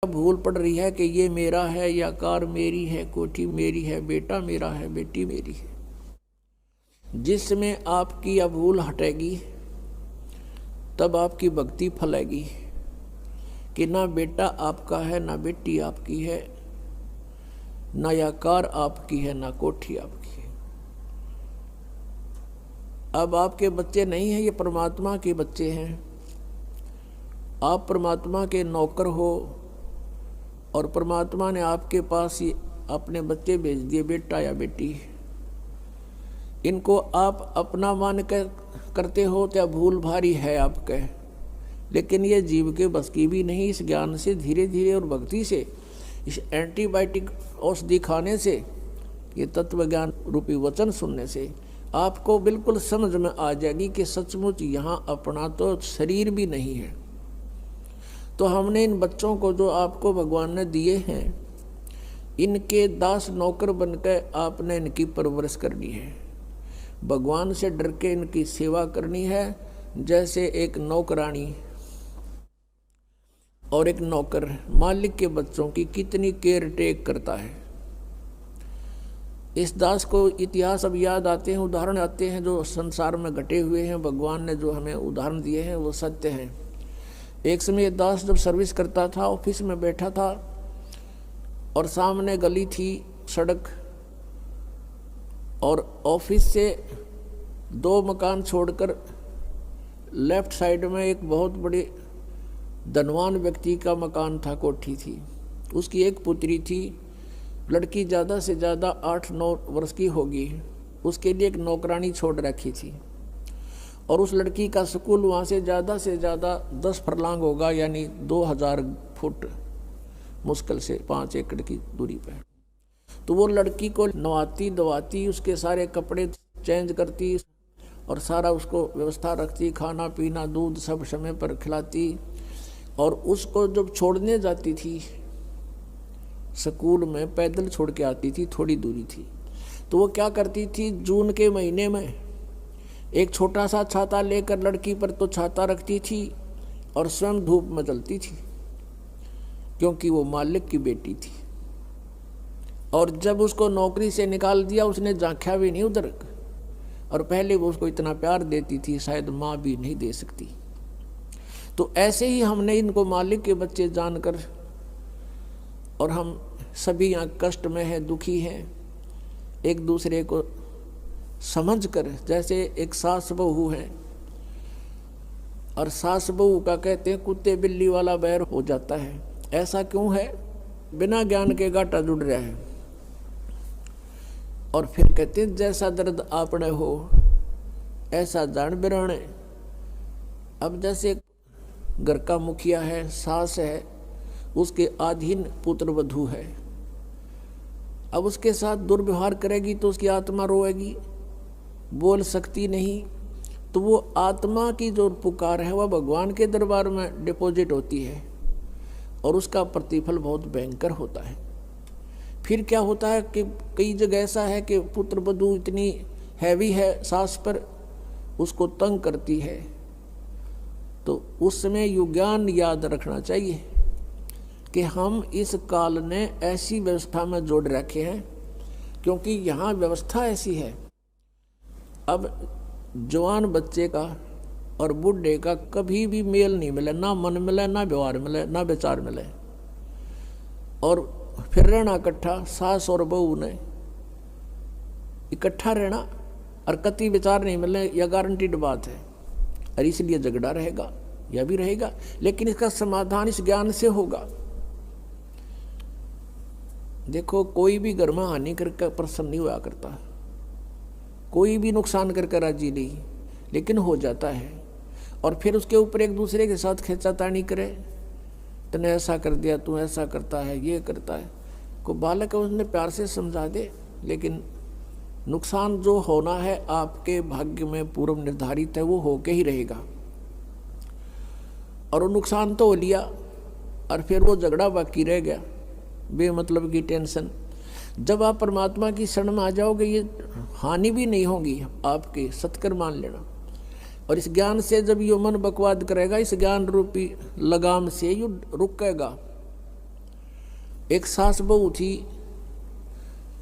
भूल पड़ रही है कि ये मेरा है या कार मेरी है, कोठी मेरी है, बेटा मेरा है, बेटी मेरी है। जिसमें आपकी यह भूल हटेगी तब आपकी भक्ति फलेगी कि ना बेटा आपका है, ना बेटी आपकी है, ना यह कार आपकी है, ना कोठी आपकी है। अब आपके बच्चे नहीं हैं, ये परमात्मा के बच्चे हैं। आप परमात्मा के नौकर हो और परमात्मा ने आपके पास ही अपने बच्चे भेज दिए, बेटा या बेटी। इनको आप अपना मान कर करते हो तो भूल भारी है आपके, लेकिन ये जीव के बस की भी नहीं। इस ज्ञान से धीरे धीरे और भक्ति से, इस एंटीबायोटिक औषधि खाने से, ये तत्व ज्ञान रूपी वचन सुनने से आपको बिल्कुल समझ में आ जाएगी कि सचमुच यहाँ अपना तो शरीर भी नहीं है। तो हमने इन बच्चों को जो आपको भगवान ने दिए हैं, इनके दास नौकर बनकर आपने इनकी परवरिश करनी है। भगवान से डर के इनकी सेवा करनी है, जैसे एक नौकरानी और एक नौकर मालिक के बच्चों की कितनी केयर टेक करता है। इस दास को इतिहास अब याद आते हैं, उदाहरण आते हैं जो संसार में घटे हुए हैं। भगवान ने जो हमें उदाहरण दिए हैं वो सत्य हैं। एक समय दास जब सर्विस करता था, ऑफिस में बैठा था और सामने गली थी, सड़क, और ऑफिस से 2 मकान छोड़कर लेफ्ट साइड में एक बहुत बड़े धनवान व्यक्ति का मकान था, कोठी थी। उसकी एक पुत्री थी, लड़की ज़्यादा से ज़्यादा 8-9 वर्ष की होगी। उसके लिए एक नौकरानी छोड़ रखी थी और उस लड़की का स्कूल वहाँ से ज़्यादा 10 फरलांग होगा, यानी 2000 फुट मुश्किल से 5 एकड़ की दूरी पर। तो वो लड़की को नवाती धवाती, उसके सारे कपड़े चेंज करती और सारा उसको व्यवस्था रखती, खाना पीना दूध सब समय पर खिलाती। और उसको जब छोड़ने जाती थी स्कूल में, पैदल छोड़ के आती थी, थोड़ी दूरी थी, तो वो क्या करती थी, जून के महीने में एक छोटा सा छाता लेकर लड़की पर तो छाता रखती थी और स्वयं धूप में चलती थी, क्योंकि वो मालिक की बेटी थी। और जब उसको नौकरी से निकाल दिया, उसने झांका भी नहीं उधर, और पहले वो उसको इतना प्यार देती थी, शायद माँ भी नहीं दे सकती। तो ऐसे ही हमने इनको मालिक के बच्चे जानकर, और हम सभी यहाँ कष्ट में हैं, दुखी हैं, एक दूसरे को समझकर, जैसे एक सास बहू है और सास बहू का कहते हैं कुत्ते बिल्ली वाला बैर हो जाता है। ऐसा क्यों है? बिना ज्ञान के गाटा जुड़ रहा है। और फिर कहते हैं जैसा दर्द आपने हो ऐसा जान बिराने। अब जैसे घर का मुखिया है, सास है, उसके अधीन पुत्र वधू है, अब उसके साथ दुर्व्यवहार करेगी तो उसकी आत्मा रोएगी, बोल सकती नहीं। तो वो आत्मा की जो पुकार है वह भगवान के दरबार में डिपॉजिट होती है और उसका प्रतिफल बहुत भयंकर होता है। फिर क्या होता है कि कई जगह ऐसा है कि पुत्र वधू इतनी हैवी है सास पर, उसको तंग करती है, तो उस समय युज्ञान याद रखना चाहिए कि हम इस काल ने ऐसी व्यवस्था में जोड़ रखे हैं, क्योंकि यहाँ व्यवस्था ऐसी है। अब जवान बच्चे का और बूढ़े का कभी भी मेल नहीं मिले, ना मन मिले, ना व्यवहार मिले, ना विचार मिले, और फिर रहना इकट्ठा, सास और बहू ने इकट्ठा रहना और कति विचार नहीं मिले, यह गारंटीड बात है। और इसलिए झगड़ा रहेगा, यह भी रहेगा, लेकिन इसका समाधान इस ज्ञान से होगा। देखो, कोई भी घर में हानि करके प्रसन्न नहीं हुआ करता, कोई भी नुकसान करके राजी नहीं, लेकिन हो जाता है। और फिर उसके ऊपर एक दूसरे के साथ खींचातानी करे, तूने ऐसा कर दिया, तू ऐसा करता है, ये करता है। को बालक है उसने प्यार से समझा दे, लेकिन नुकसान जो होना है आपके भाग्य में पूर्व निर्धारित है, वो होके ही रहेगा। और वो नुकसान तो हो लिया और फिर वो झगड़ा बाकी रह गया, बेमतलब की टेंशन। जब आप परमात्मा की शरण में आ जाओगे, ये हानि भी नहीं होगी आपके, सत्कर मान लेना। और इस ज्ञान से जब यो मन बकवाद करेगा, इस ज्ञान रूपी लगाम से यू रुकेगा, एक सास बहू थी,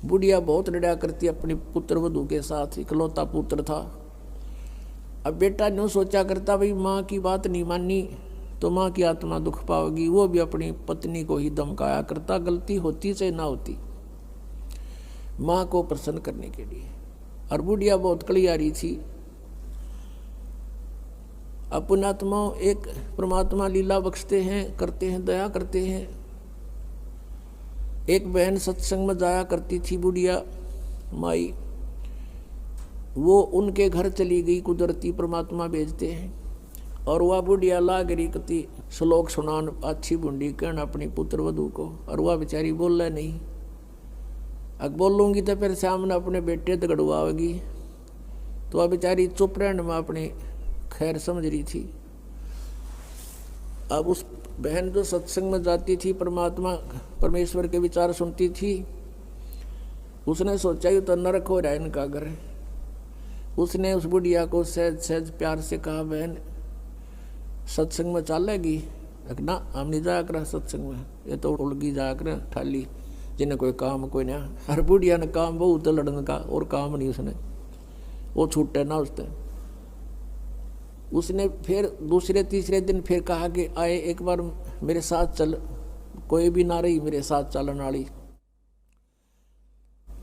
बुढ़िया बहुत लड़ा करती अपनी पुत्र वधू के साथ, इकलौता पुत्र था। अब बेटा न्यू सोचा करता भाई माँ की बात नहीं मानी तो माँ की आत्मा दुख पाओगी, वो भी अपनी पत्नी को ही धमकाया करता, गलती होती चाहे ना होती, माँ को प्रसन्न करने के लिए। और बुढ़िया बहुत कलियारी थी। अब पुण्यात्मा एक परमात्मा लीला बख्शते हैं, करते हैं, दया करते हैं। एक बहन सत्संग में जाया करती थी बुढ़िया माई, वो उनके घर चली गई, कुदरती परमात्मा भेजते हैं। और वह बुढ़िया लाग रही कति श्लोक सुनान अच्छी बूंदी कहना अपनी पुत्र वधू को, और वह बेचारी बोल रहा नहीं। अब बोलूँगी तो फिर सामने अपने बेटे दगड़वाएगी, तो वह बेचारी चुप रहने में अपनी खैर समझ रही थी। अब उस बहन जो सत्संग में जाती थी, परमात्मा परमेश्वर के विचार सुनती थी, उसने सोचा ये तो नरक हो रहा है इनका घर। उसने उस बुढ़िया को सहज सहज प्यार से कहा, बहन सत्संग में चलेगी? ना हम नहीं जाया कर सत्संग में, ये तो उलगी जाया कर ठाली, जिन्हें कोई काम कोई ना। हर बुढ़िया ने काम बहुत लड़ने का, और काम नहीं उसने, वो छूटे ना उसने फिर दूसरे तीसरे दिन फिर कहा कि आए एक बार मेरे साथ चल, कोई भी ना रही मेरे साथ चलने वाली,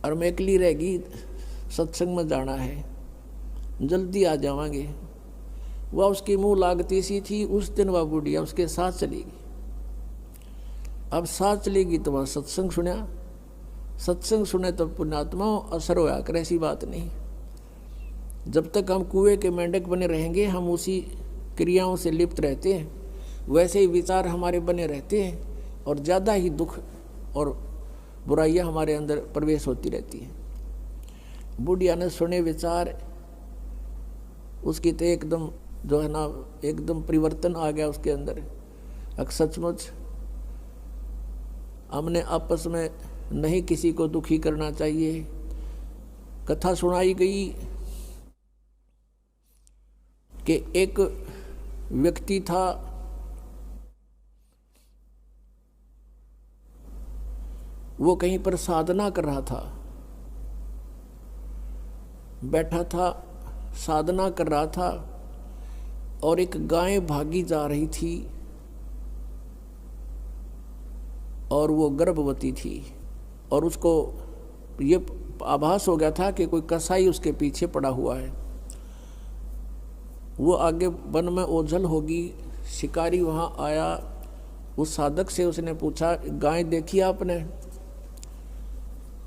और मैं अकेली रहेगी, सत्संग में जाना है, जल्दी आ जावांगे। वह उसकी मुंह लागती सी थी। उस दिन वह बुढ़िया उसके साथ चलेगी। अब साथ चलेगी तो वह सत्संग सुना, सत्संग सुने तो पुण्यात्मा असर होया कर, ऐसी बात नहीं। जब तक हम कुएं के मेंढक बने रहेंगे, हम उसी क्रियाओं से लिप्त रहते हैं, वैसे ही विचार हमारे बने रहते हैं, और ज़्यादा ही दुख और बुराइयां हमारे अंदर प्रवेश होती रहती हैं। बुढ़िया ने सुने विचार, उसकी तो एकदम जो है ना एकदम परिवर्तन आ गया उसके अंदर। अब सचमुच हमने आपस में नहीं किसी को दुखी करना चाहिए। कथा सुनाई गई कि एक व्यक्ति था, वो कहीं पर साधना कर रहा था, बैठा था, साधना कर रहा था, और एक गाय भागी जा रही थी, और वो गर्भवती थी, और उसको ये आभास हो गया था कि कोई कसाई उसके पीछे पड़ा हुआ है। वो आगे वन में ओझल होगी। शिकारी वहाँ आया, उस साधक से उसने पूछा, गाय देखी आपने?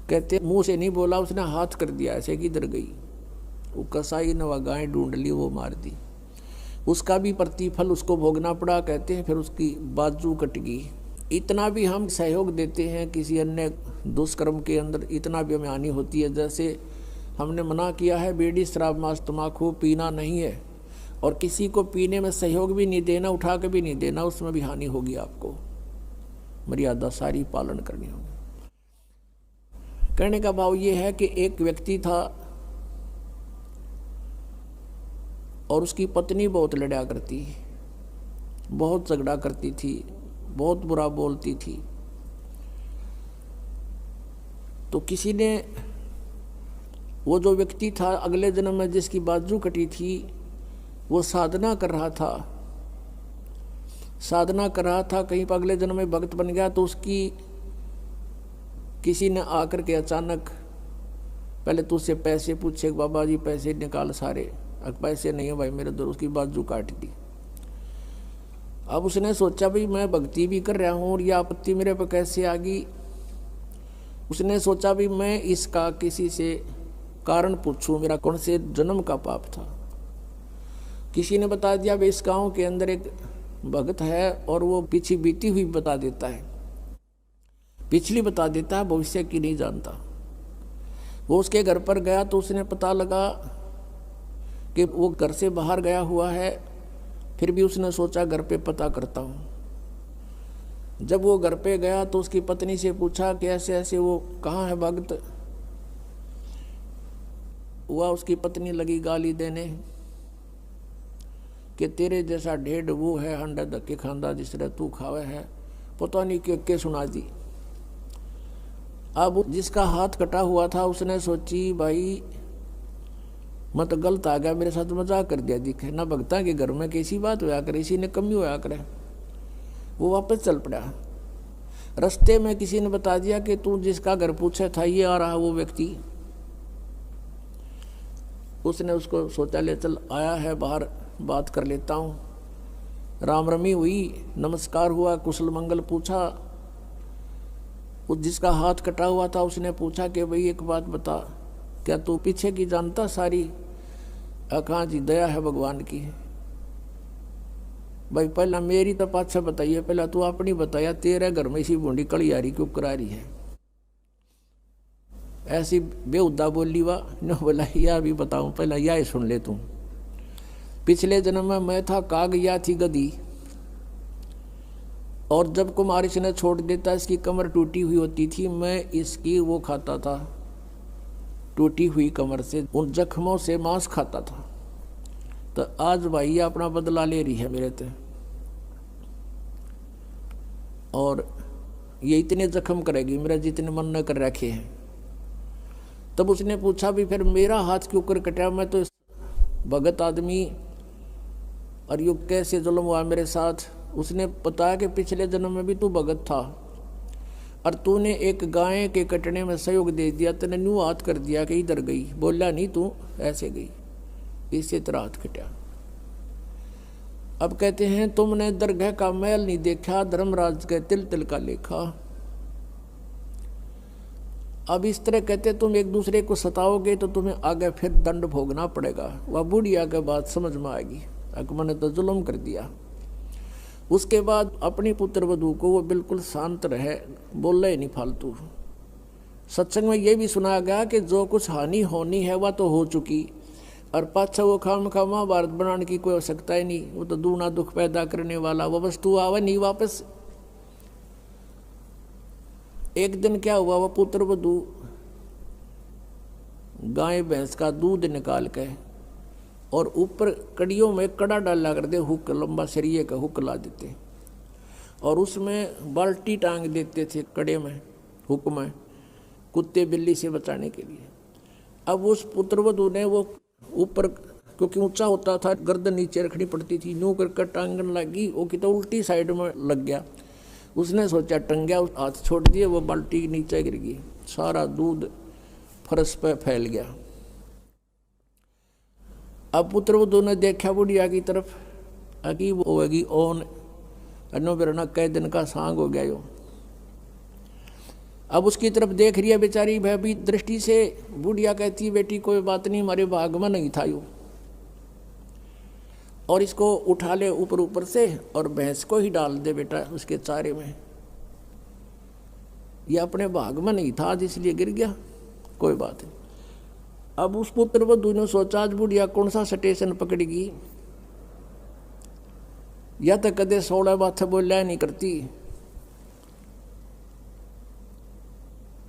कहते मुंह से नहीं बोला, उसने हाथ कर दिया ऐसे, किधर गई? वो कसाई ने वह गाय ढूंढ ली, वो मार दी। उसका भी प्रतिफल उसको भोगना पड़ा। कहते हैं फिर उसकी बाजू कट गई। इतना भी हम सहयोग देते हैं किसी अन्य दुष्कर्म के अंदर, इतना भी हमें हानि होती है। जैसे हमने मना किया है बीड़ी शराब मांस तम्बाकू पीना नहीं है, और किसी को पीने में सहयोग भी नहीं देना, उठा के भी नहीं देना, उसमें भी हानि होगी। आपको मर्यादा सारी पालन करनी होगी। कहने का भाव ये है कि एक व्यक्ति था और उसकी पत्नी बहुत लड़ा करती, बहुत झगड़ा करती थी, बहुत बुरा बोलती थी। तो किसी ने, वो जो व्यक्ति था अगले जन्म में जिसकी बाजू कटी थी, वो साधना कर रहा था, साधना कर रहा था, कहीं पर अगले जन्म में भक्त बन गया। तो उसकी किसी ने आकर के अचानक पहले तो उससे पैसे पूछे, बाबा जी पैसे निकाल सारे, पैसे नहीं है भाई मेरे दो, उसकी बाजू काट दी। अब उसने सोचा भाई मैं भक्ति भी कर रहा हूँ और यह आपत्ति मेरे पर कैसे आ गई। उसने सोचा भाई मैं इसका किसी से कारण पूछूं, मेरा कौन से जन्म का पाप था। किसी ने बता दिया भाई इस गाँव के अंदर एक भक्त है और वो पीछे बीती हुई बता देता है, पिछली बता देता है, भविष्य की नहीं जानता। वो उसके घर पर गया तो उसने पता लगा कि वो घर से बाहर गया हुआ है। फिर भी उसने सोचा घर पे पता करता हूँ। जब वो घर पे गया तो उसकी पत्नी से पूछा कि ऐसे ऐसे वो कहाँ है भक्त। हुआ उसकी पत्नी लगी गाली देने कि तेरे जैसा ढेढ़ वो है, अंडा धक्के खांदा जिस तरह तू खावे है, पता नहीं के सुना दी। अब जिसका हाथ कटा हुआ था उसने सोची भाई मैं तो गलत आ गया, मेरे साथ मजाक कर दिया दिखे ना, भगता के घर में कैसी बात होया करे, इसी ने कमी होया करे। वो वापस चल पड़ा। रास्ते में किसी ने बता दिया कि तू जिसका घर पूछे था ये आ रहा वो व्यक्ति। उसने उसको सोचा ले चल आया है बाहर, बात कर लेता हूँ। राम रमी हुई, नमस्कार हुआ, कुशल मंगल पूछा। उस जिसका हाथ कटा हुआ था उसने पूछा कि भाई एक बात बता, क्या तू पीछे की जानता सारी? कहाँ जी, दया है भगवान की। भाई पहला मेरी तो पाछा बताइए, पहला तू अपनी बताया, तेरे घर में इसी बूंदी कड़ी आ रही क्यों करा रही है? ऐसी बेहुदा बोली वा न, बोला या भी बताऊं, पहला यह सुन ले तू। पिछले जन्म में मैं था काग, या थी गधी, और जब कुमार इसने छोड़ देता, इसकी कमर टूटी हुई होती थी, मैं इसकी वो खाता था, टूटी हुई कमर से उन जख्मों से मांस खाता था। तो आज भाई ये अपना बदला ले रही है मेरे से, और ये इतने जख्म करेगी मेरा जितने मन न कर रखे हैं। तब उसने पूछा भी फिर मेरा हाथ क्यों कर कटा? मैं तो भगत आदमी, और युग कैसे जुल्म हुआ मेरे साथ? उसने बताया कि पिछले जन्म में भी तू भगत था, और तूने एक गाय के कटने में सहयोग दे दिया, तूने न्यू हाथ कर दिया कि इधर गई, बोला नहीं तू ऐसे गई, इससे तेरा हाथ कटा। अब कहते हैं तुमने दरगाह का मैल नहीं देखा, धर्मराज के तिल तिल का लेखा। अब इस तरह कहते तुम एक दूसरे को सताओगे तो तुम्हें आगे फिर दंड भोगना पड़ेगा। वह बुढ़िया के बात समझ में आएगी, अकबर ने तो जुल्म कर दिया। उसके बाद अपनी पुत्र वधू को वो बिल्कुल शांत रहे, बोले नहीं फालतू। सत्संग में ये भी सुनाया गया कि जो कुछ हानि होनी है वह तो हो चुकी, और पाछा वो खामखा महाभारत बनाने की कोई आवश्यकता ही नहीं। वो तो दूना दुख पैदा करने वाला वो वस्तु आवे नहीं वापस। एक दिन क्या हुआ, वह पुत्र वधू गाय भैंस का दूध निकाल के और ऊपर कड़ियों में कड़ा डाला कर दे, हुक लंबा सरिये का हुक ला देते, और उसमें बाल्टी टांग देते थे कड़े में, हुक में, कुत्ते बिल्ली से बचाने के लिए। अब उस पुत्रवधू ने वो ऊपर, क्योंकि ऊंचा होता था, गर्दन नीचे रखनी पड़ती थी, न्यू कर टांगन लगी, वो कि तो उल्टी साइड में लग गया। उसने सोचा टंगया, हाथ छोड़ दिए, वो बाल्टी नीचे गिर गई, सारा दूध फर्श पे फैल गया। अब पुत्रवधू ने देखा बुढ़िया की तरफ, अगी वो होगी ओन अनो बिरना कई दिन का सांग हो गया यो। अब उसकी तरफ देख रही है बेचारी भयभीत दृष्टि से। बुढ़िया कहती बेटी कोई बात नहीं, हमारे भाग में नहीं था यो, और इसको उठा ले ऊपर ऊपर से और भैंस को ही डाल दे बेटा उसके चारे में, यह अपने भाग में नहीं था इसलिए गिर गया, कोई बात नहीं। अब उस पुत्र वधू ने सोचा आज बुढ़िया कौन सा स्टेशन पकड़ेगी, या तो कदे 16 बात बोलिया नहीं करती।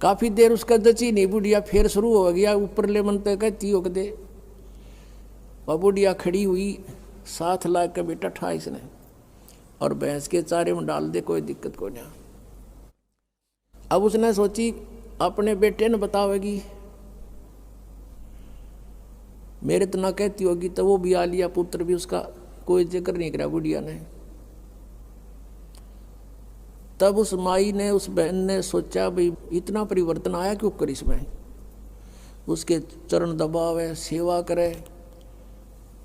काफी देर उसका जची नहीं, बुढ़िया फिर शुरू हो गया, ऊपर ले मन तक कहती हो कदे। वह बुढ़िया खड़ी हुई, साथ ला के बेटा ठा इसने और भैंस के चारे में डाल दे, कोई दिक्कत को नहीं। अब उसने सोची अपने बेटे ने बतावेगी, मेरे तो ना कहती होगी, तो वो भी आ लिया, पुत्र भी उसका, कोई जिक्र नहीं करा बुढ़िया ने। तब उस माई ने, उस बहन ने सोचा भाई इतना परिवर्तन आया क्यों कर इसमें, उसके चरण दबावे, सेवा करे।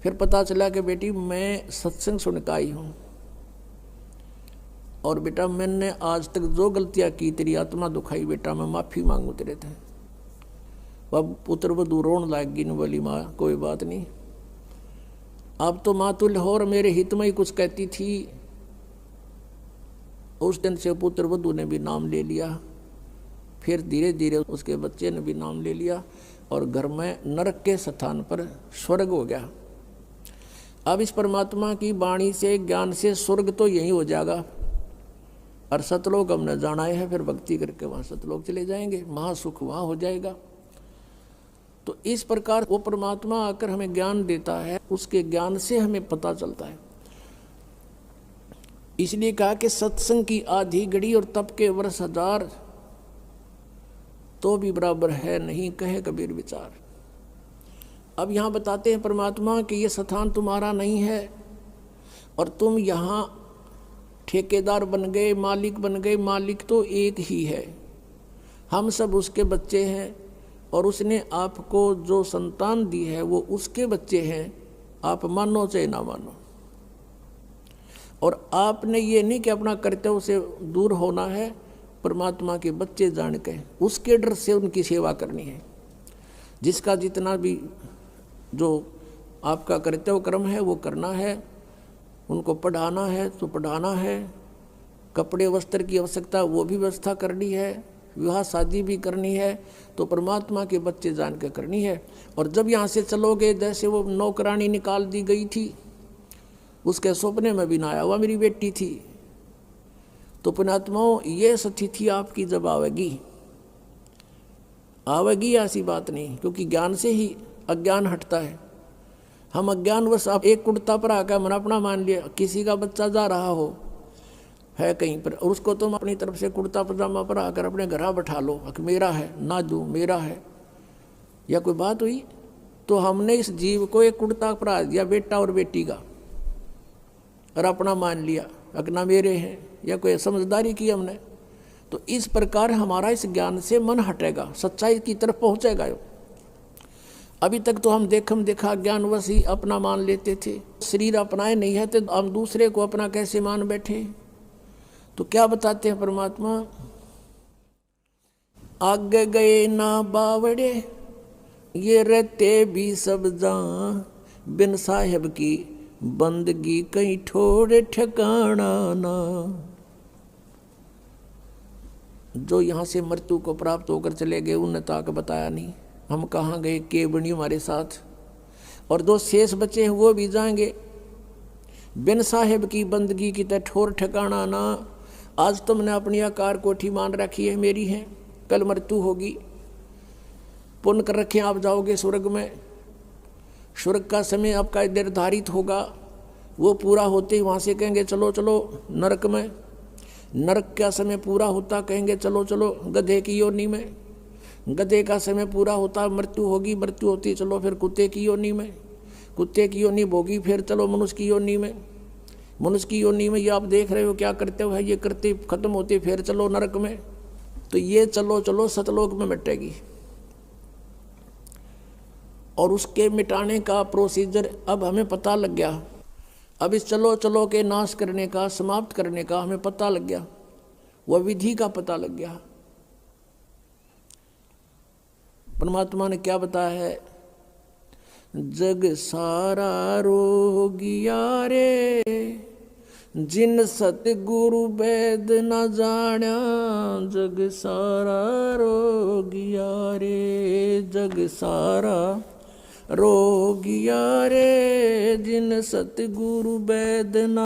फिर पता चला कि बेटी मैं सत्संग सुन के आई हूँ, और बेटा मैंने आज तक जो गलतियाँ की तेरी आत्मा दुखाई, बेटा मैं माफ़ी मांगू तेरे थे। अब पुत्र वधू रोन लाग गई, न बोली माँ कोई बात नहीं, अब तो माँ तुल्य हो और मेरे हित में ही कुछ कहती थी। उस दिन से पुत्र वधू ने भी नाम ले लिया, फिर धीरे धीरे उसके बच्चे ने भी नाम ले लिया, और घर में नरक के स्थान पर स्वर्ग हो गया। अब इस परमात्मा की वाणी से, ज्ञान से स्वर्ग तो यही हो जाएगा, और सतलोक हमने जाना है, फिर भक्ति करके वहाँ सतलोक चले जाएंगे, महासुख वहाँ हो जाएगा। तो इस प्रकार वो परमात्मा आकर हमें ज्ञान देता है, उसके ज्ञान से हमें पता चलता है। इसलिए कहा कि सत्संग की आधी घड़ी और तप के वर्ष 1000, तो भी बराबर है नहीं, कहे कबीर विचार। अब यहाँ बताते हैं परमात्मा कि ये स्थान तुम्हारा नहीं है और तुम यहाँ ठेकेदार बन गए, मालिक बन गए। मालिक तो एक ही है, हम सब उसके बच्चे हैं और उसने आपको जो संतान दी है वो उसके बच्चे हैं, आप मानो चाहे ना मानो। और आपने ये नहीं कि अपना कर्तव्य से दूर होना है, परमात्मा के बच्चे जान के उसके डर से उनकी सेवा करनी है। जिसका जितना भी जो आपका कर्तव्य कर्म है वो करना है, उनको पढ़ाना है तो पढ़ाना है, कपड़े वस्त्र की आवश्यकता वो भी व्यवस्था करनी है, विवाह शादी भी करनी है, तो परमात्मा के बच्चे जान के करनी है। और जब यहाँ से चलोगे, जैसे वो नौकरानी निकाल दी गई थी, उसके सपने में भी ना आया, वह मेरी बेटी थी। तो पुण्यात्माओं, ये स्थिति आपकी जब आवेगी ऐसी बात नहीं, क्योंकि ज्ञान से ही अज्ञान हटता है। हम अज्ञानवश आप एक कुर्ता पर आकर मन अपना मान लिया, किसी का बच्चा जा रहा हो है कहीं पर और उसको तुम अपनी तरफ से कुर्ता पजामा पर आकर अपने घर बैठा लो कि मेरा है ना दूँ, मेरा है, या कोई बात हुई? तो हमने इस जीव को एक कुर्ता परा दिया, बेटा और बेटी का, और अपना मान लिया अगना मेरे हैं, या कोई समझदारी की हमने। तो इस प्रकार हमारा इस ज्ञान से मन हटेगा, सच्चाई की तरफ पहुंचेगा। अभी तक तो हम देखा ज्ञानवश ही अपना मान लेते थे, शरीर अपनाए नहीं है तो हम दूसरे को अपना कैसे मान बैठे। तो क्या बताते हैं परमात्मा, आगे गए ना बावड़े ये रहते भी सब जान, बिन साहेब की बंदगी कहीं ठोड़े ठिकाना ना। जो यहाँ से मृत्यु को प्राप्त होकर चले गए उन्हें तो आके बताया नहीं हम कहाँ गए, के बनी हमारे साथ, और दो शेष बचे हैं वो भी जाएंगे। बिन साहेब की बंदगी की तरह ठोर ठिकाना ना। आज तुमने अपनी आकार कोठी मान रखी है, मेरी है, कल मृत्यु होगी। पुण्य कर रखे आप जाओगे स्वर्ग में, स्वर्ग का समय आपका निर्धारित होगा, वो पूरा होते ही वहाँ से कहेंगे चलो चलो नरक में। नरक का समय पूरा होता कहेंगे चलो चलो गधे की योनि में। गधे का समय पूरा होता मृत्यु होगी, मृत्यु होती चलो फिर कुत्ते की योनि में। कुत्ते की योनि भोगी फिर चलो मनुष्य की योनि में। मनुष्य की योनि में ये आप देख रहे हो क्या करते हो, ये करते खत्म होते फिर चलो नरक में। तो ये चलो चलो सतलोक में मिटेगी। और उसके मिटाने का प्रोसीजर अब हमें पता लग गया। अब इस चलो चलो के नाश करने का, समाप्त करने का हमें पता लग गया, वह विधि का पता लग गया। परमात्मा ने क्या बताया है, जग सारा रोगिया रे जिन सतगुरु वैद न जाण्या। जग सारा रोगिया रे, जग सारा रोगिया रे जिन सतगुरु वैद न